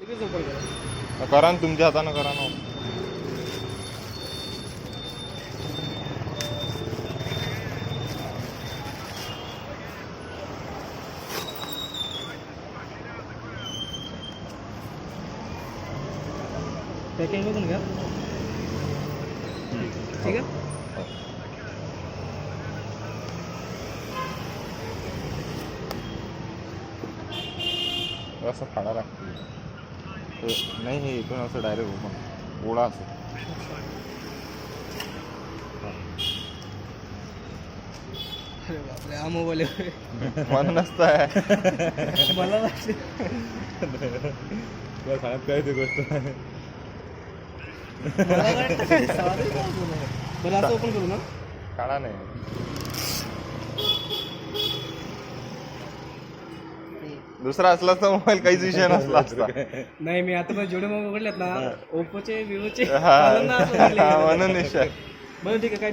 करा ना तुमच्या हातानं करा ना. पॅकिंग बघून घ्या. ठीक आहे. असं फाडा लागतो नाही. हे इथून असं डायरेक्ट ओपन गोळा असं. अरे बापरे, हा मोबाईल मन नसतं मला वाटलं सांगत काय ते गोष्ट. मला वाटलं साधं का फोन आहे. बरं असं ओपन करू ना. काढा नाही. दुसरा असला तर मोबाईल काहीच विषय नसला असता. नाही मी आता जेवढे मोबाईल उघडलेत ना ओप्पोचे विवोचे म्हणून विषय. बरं ठीक आहे. काय